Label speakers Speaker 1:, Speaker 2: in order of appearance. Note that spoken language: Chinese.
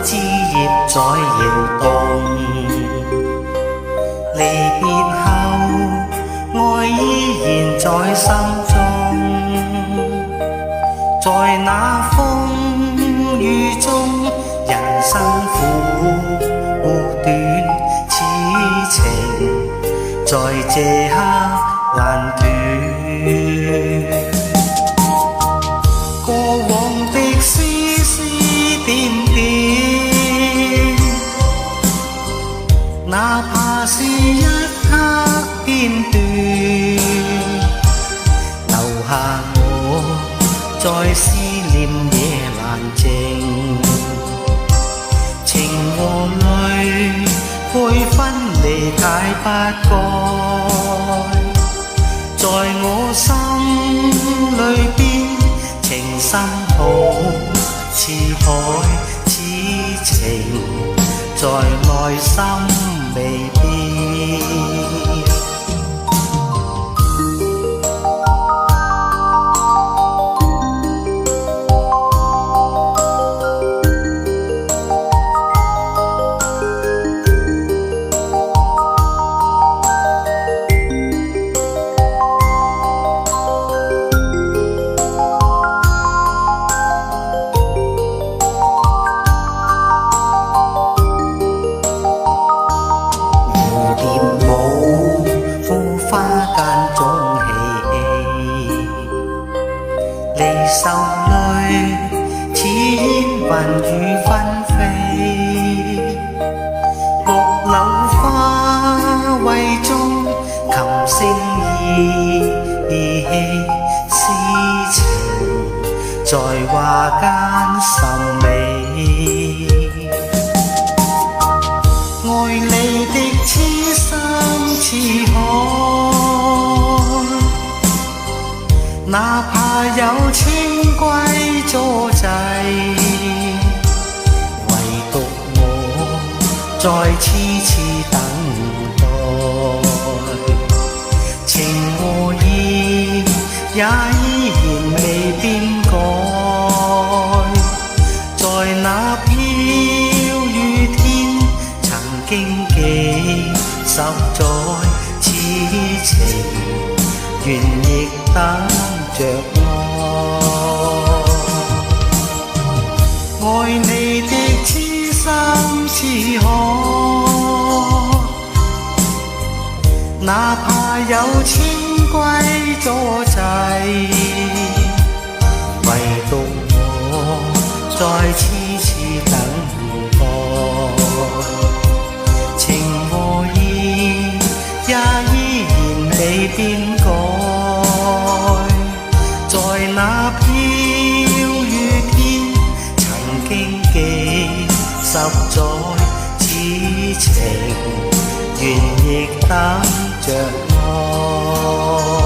Speaker 1: 枝葉在搖動。離別後，愛依然在心中。在那風雨中，人生苦短，此情在這刻難斷。過往的絲絲點點，哪怕是一刻片段，留下我在思念夜難靜。情和淚配分離太不該，在我心裏邊情深好似海，此情在內心未變。離愁淚似煙雲雨紛飛，綠柳花卉中琴聲依稀，詩情在畫間甚美。愛你的痴心似海，哪怕有千歸阻滯，唯獨我在痴痴等待。情和意也依然未變改，在那飄雨天曾經幾十載，此情願亦等着愛你的痴心似海，哪怕有千歸阻滯，唯獨我在痴痴等待。情和意也依然未變改，在那飄雨天曾經幾十載，此情願亦等着愛。